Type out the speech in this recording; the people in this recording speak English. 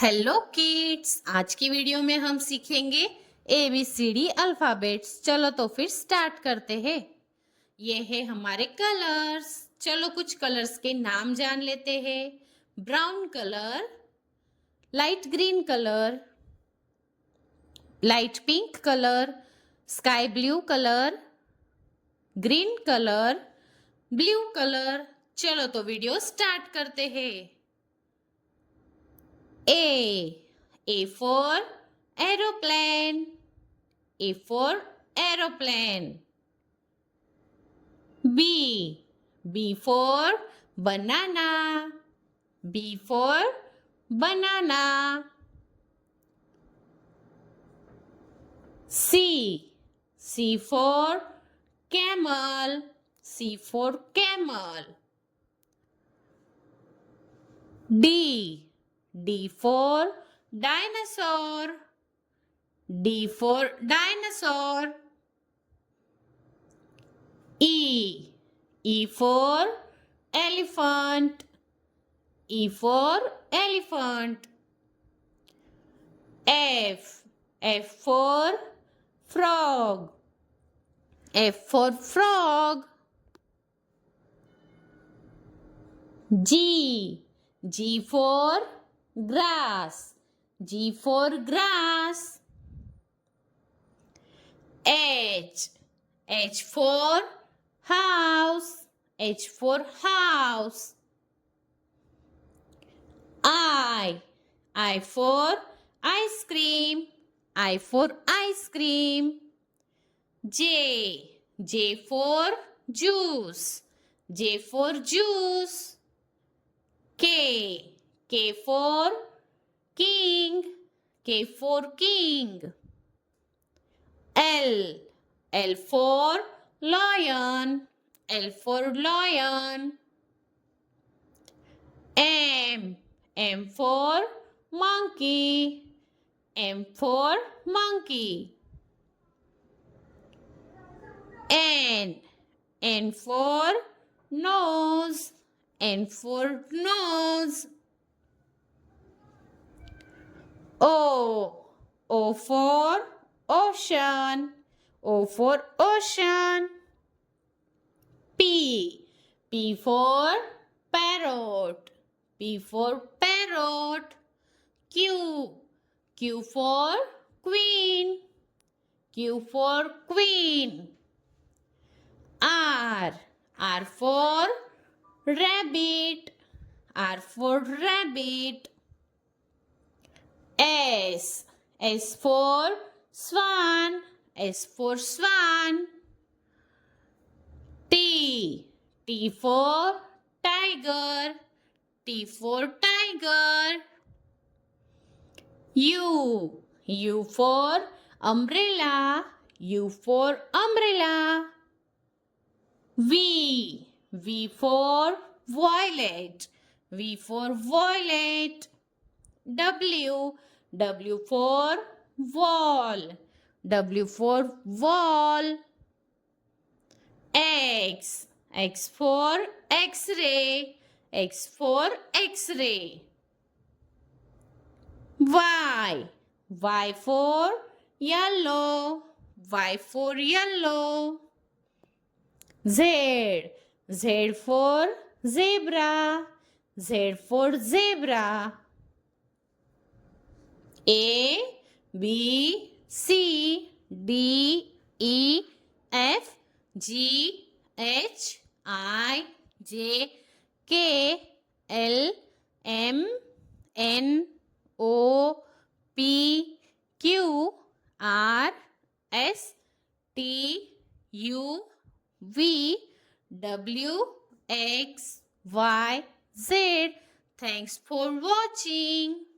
Hello kids, आज की video में हम सीखेंगे ABCD अल्फाबेट्स। चलो तो फिर स्टार्ट करते हैं। ये है हमारे कलर्स। चलो कुछ कलर्स के नाम जान लेते हैं। Brown colour, light green colour, light pink colour, sky blue colour, green colour, blue colour. चलो तो वीडियो स्टार्ट करते हैं। A for aeroplane. A for aeroplane. B for banana. B for banana. C for camel. C for camel. D for dinosaur. D for dinosaur. E for elephant. E for elephant. F for frog. F for frog. G for grass. G for grass. H for house. H for house. I for ice cream. I for ice cream. J for juice. J for juice. K for king. K for king. L for lion. L for lion. M for monkey. M for monkey. N for nose. N for nose. O for ocean. O for ocean. P for parrot. P for parrot. Q for queen. Q for queen. R for rabbit. R for rabbit. S for swan. S for swan. T for tiger. T for tiger. U for umbrella. U for umbrella. V for violet. V for violet. W for wall. W for wall. X for X-ray. X for X-ray. Y for yellow. Y for yellow. Z for zebra. Z for zebra. A B C D E F G H I J K L M N O P Q R S T U V W X Y Z. Thanks for watching.